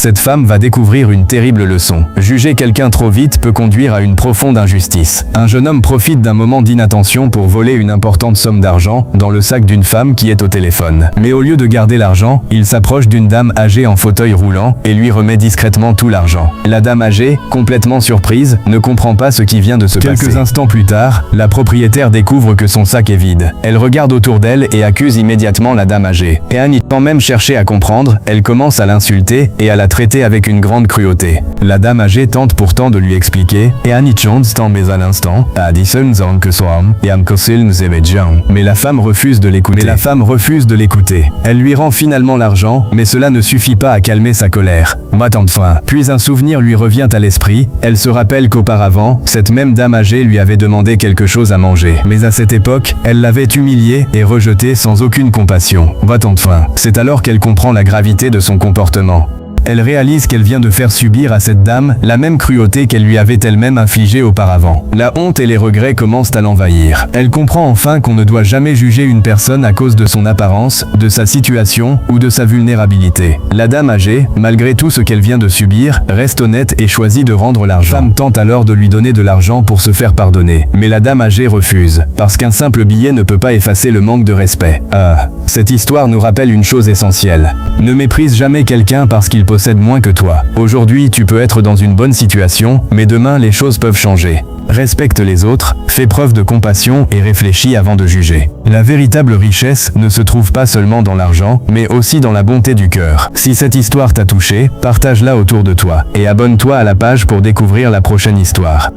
Cette femme va découvrir une terrible leçon. Juger quelqu'un trop vite peut conduire à une profonde injustice. Un jeune homme profite d'un moment d'inattention pour voler une importante somme d'argent dans le sac d'une femme qui est au téléphone. Mais au lieu de garder l'argent, il s'approche d'une dame âgée en fauteuil roulant et lui remet discrètement tout l'argent. La dame âgée, complètement surprise, ne comprend pas ce qui vient de se passer. Quelques instants plus tard, la propriétaire découvre que son sac est vide. Elle regarde autour d'elle et accuse immédiatement la dame âgée. Et Annie, sans même chercher à comprendre, elle commence à l'insulter et à la traiter avec une grande cruauté. La dame âgée tente pourtant de lui expliquer, et Annie chante mais à l'instant, mais la femme refuse de l'écouter. Elle lui rend finalement l'argent, mais cela ne suffit pas à calmer sa colère. Puis un souvenir lui revient à l'esprit. Elle se rappelle qu'auparavant, cette même dame âgée lui avait demandé quelque chose à manger. Mais à cette époque, elle l'avait humilié et rejeté sans aucune compassion. C'est alors qu'elle comprend la gravité de son comportement. Elle réalise qu'elle vient de faire subir à cette dame la même cruauté qu'elle lui avait elle-même infligée auparavant. La honte et les regrets commencent à l'envahir. Elle comprend enfin qu'on ne doit jamais juger une personne à cause de son apparence, de sa situation ou de sa vulnérabilité. La dame âgée, malgré tout ce qu'elle vient de subir, reste honnête et choisit de rendre l'argent. La femme tente alors de lui donner de l'argent pour se faire pardonner. Mais la dame âgée refuse, parce qu'un simple billet ne peut pas effacer le manque de respect. Cette histoire nous rappelle une chose essentielle. Ne méprise jamais quelqu'un parce qu'il possède moins que toi. Aujourd'hui, tu peux être dans une bonne situation, mais demain, les choses peuvent changer. Respecte les autres, fais preuve de compassion et réfléchis avant de juger. La véritable richesse ne se trouve pas seulement dans l'argent, mais aussi dans la bonté du cœur. Si cette histoire t'a touché, partage-la autour de toi et abonne-toi à la page pour découvrir la prochaine histoire.